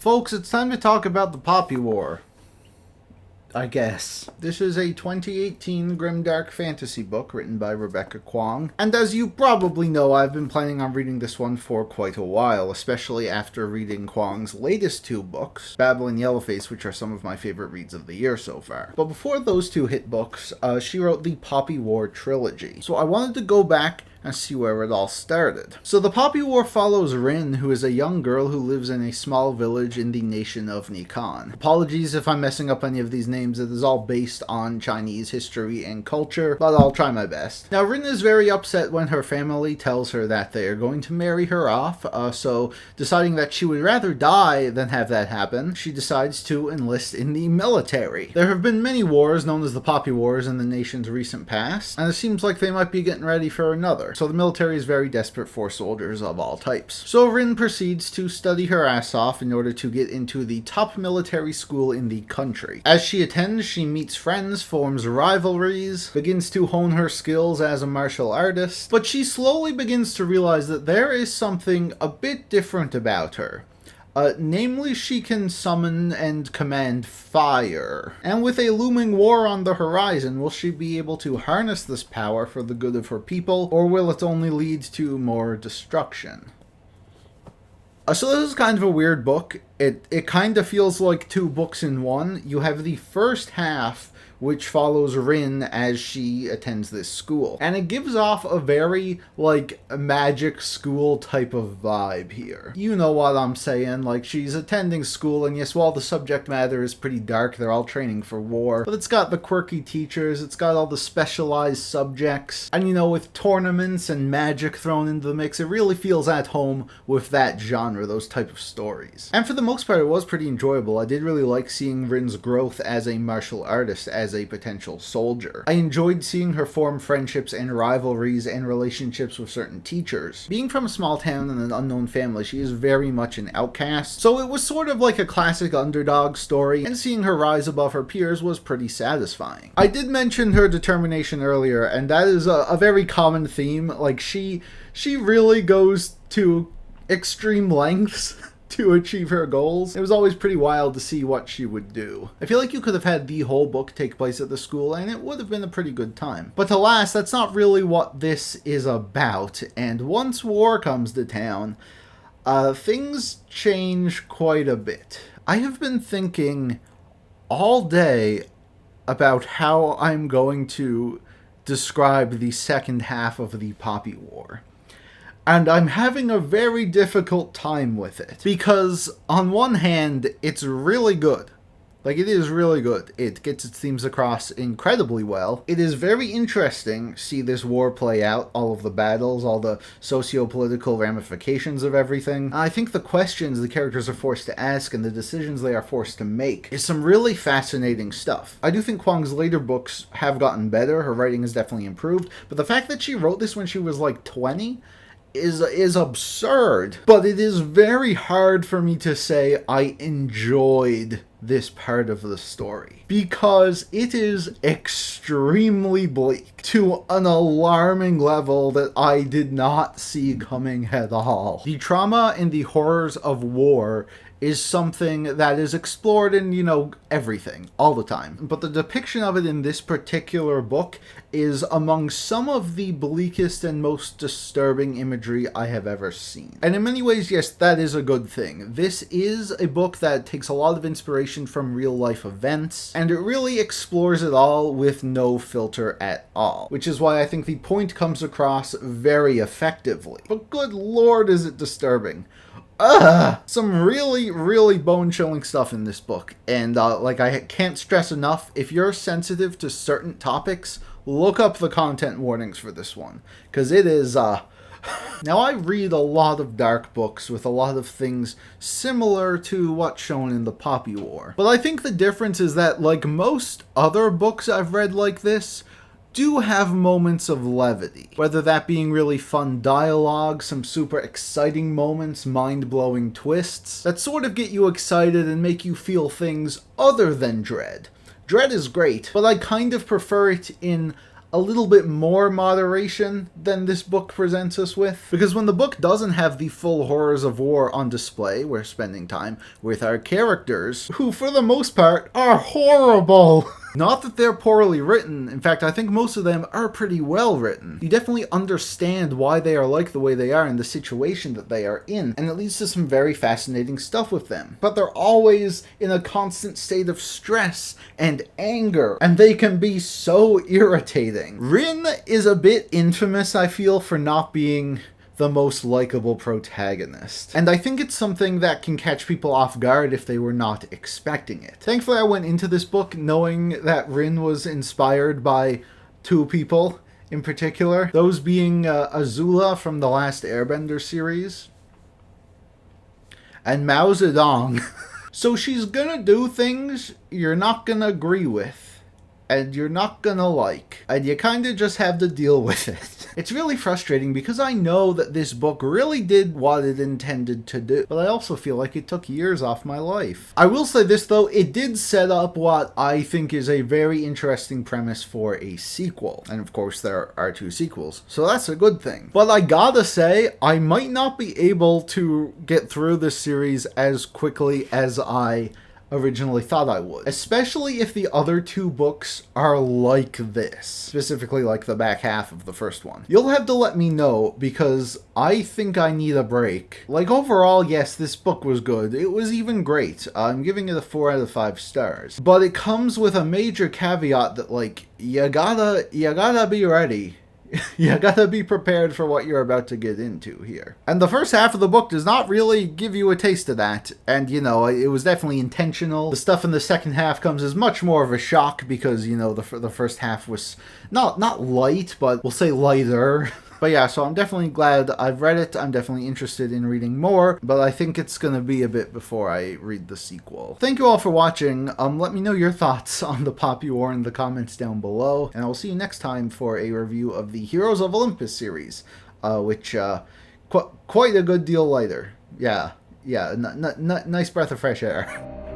Folks, it's time to talk about the Poppy War. I guess. This is a 2018 grimdark fantasy book written by Rebecca Kuang, and as you probably know, I've been planning on reading this one for quite a while, especially after reading Kuang's latest two books, Babel and Yellowface, which are some of my favorite reads of the year so far. But before those two hit books, she wrote the Poppy War trilogy, so I wanted to go back and see where it all started. So the Poppy War follows Rin, who is a young girl who lives in a small village in the nation of Nikan. Apologies if I'm messing up any of these names, it is all based on Chinese history and culture, but I'll try my best. Now Rin is very upset when her family tells her that they are going to marry her off, so deciding that she would rather die than have that happen, she decides to enlist in the military. There have been many wars known as the Poppy Wars in the nation's recent past, and it seems like they might be getting ready for another. So the military is very desperate for soldiers of all types. So Rin proceeds to study her ass off in order to get into the top military school in the country. As she attends, she meets friends, forms rivalries, begins to hone her skills as a martial artist, but she slowly begins to realize that there is something a bit different about her. Namely, she can summon and command fire. And with a looming war on the horizon, will she be able to harness this power for the good of her people, or will it only lead to more destruction? So this is kind of a weird book. It kind of feels like two books in one. You have the first half, which follows Rin as she attends this school. And it gives off a very, magic school type of vibe here. You know what I'm saying, she's attending school, and yes, while the subject matter is pretty dark, they're all training for war, but it's got the quirky teachers, it's got all the specialized subjects, and with tournaments and magic thrown into the mix, it really feels at home with that genre, those type of stories. And for the most part, it was pretty enjoyable. I did really like seeing Rin's growth as a martial artist, as a potential soldier. I enjoyed seeing her form friendships and rivalries and relationships with certain teachers. Being from a small town and an unknown family, she is very much an outcast, so it was sort of like a classic underdog story, and seeing her rise above her peers was pretty satisfying. I did mention her determination earlier, and that is a very common theme. She really goes to extreme lengths to achieve her goals. It was always pretty wild to see what she would do. I feel like you could have had the whole book take place at the school and it would have been a pretty good time. But alas, that's not really what this is about, and once war comes to town, things change quite a bit. I have been thinking all day about how I'm going to describe the second half of the Poppy War. And I'm having a very difficult time with it. Because, on one hand, it's really good. It is really good. It gets its themes across incredibly well. It is very interesting to see this war play out, all of the battles, all the socio-political ramifications of everything. I think the questions the characters are forced to ask and the decisions they are forced to make is some really fascinating stuff. I do think Kuang's later books have gotten better. Her writing has definitely improved. But the fact that she wrote this when she was 20... is absurd. But it is very hard for me to say I enjoyed this part of the story, because it is extremely bleak to an alarming level that I did not see coming at all. The trauma and the horrors of war is something that is explored in, everything, all the time. But the depiction of it in this particular book is among some of the bleakest and most disturbing imagery I have ever seen. And in many ways, yes, that is a good thing. This is a book that takes a lot of inspiration from real-life events, and it really explores it all with no filter at all, which is why I think the point comes across very effectively. But good lord, is it disturbing. Some really, really bone-chilling stuff in this book, and I can't stress enough, if you're sensitive to certain topics, look up the content warnings for this one, because it is, Now, I read a lot of dark books with a lot of things similar to what's shown in the Poppy War, but I think the difference is that, like most other books I've read like this, do have moments of levity, whether that being really fun dialogue, some super exciting moments, mind-blowing twists, that sort of get you excited and make you feel things other than dread. Dread is great, but I kind of prefer it in a little bit more moderation than this book presents us with. Because when the book doesn't have the full horrors of war on display, we're spending time with our characters, who for the most part are horrible. Not that they're poorly written. In fact, I think most of them are pretty well written. You definitely understand why they are like the way they are in the situation that they are in, and it leads to some very fascinating stuff with them. But they're always in a constant state of stress and anger, and they can be so irritating. Rin is a bit infamous, I feel, for not being the most likable protagonist. And I think it's something that can catch people off guard if they were not expecting it. Thankfully, I went into this book knowing that Rin was inspired by two people in particular, those being Azula from the Last Airbender series and Mao Zedong. So she's gonna do things you're not gonna agree with, and you're not gonna like, and you kinda just have to deal with it. It's really frustrating because I know that this book really did what it intended to do, but I also feel like it took years off my life. I will say this though, it did set up what I think is a very interesting premise for a sequel, and of course there are 2 sequels, so that's a good thing. But I gotta say, I might not be able to get through this series as quickly as I originally thought I would. Especially if the other 2 books are like this. Specifically like the back half of the first one. You'll have to let me know, because I think I need a break. Like, overall, yes, this book was good. It was even great. I'm giving it a 4 out of 5 stars. But it comes with a major caveat that, like, you gotta be ready. You gotta be prepared for what you're about to get into here. And the first half of the book does not really give you a taste of that. And, you know, it was definitely intentional. The stuff in the second half comes as much more of a shock because, you know, the first half was not light, but we'll say lighter. But yeah, so I'm definitely glad I've read it. I'm definitely interested in reading more, but I think it's going to be a bit before I read the sequel. Thank you all for watching. Let me know your thoughts on the Poppy War in the comments down below, and I will see you next time for a review of the Heroes of Olympus series, which quite a good deal lighter. Yeah, nice breath of fresh air.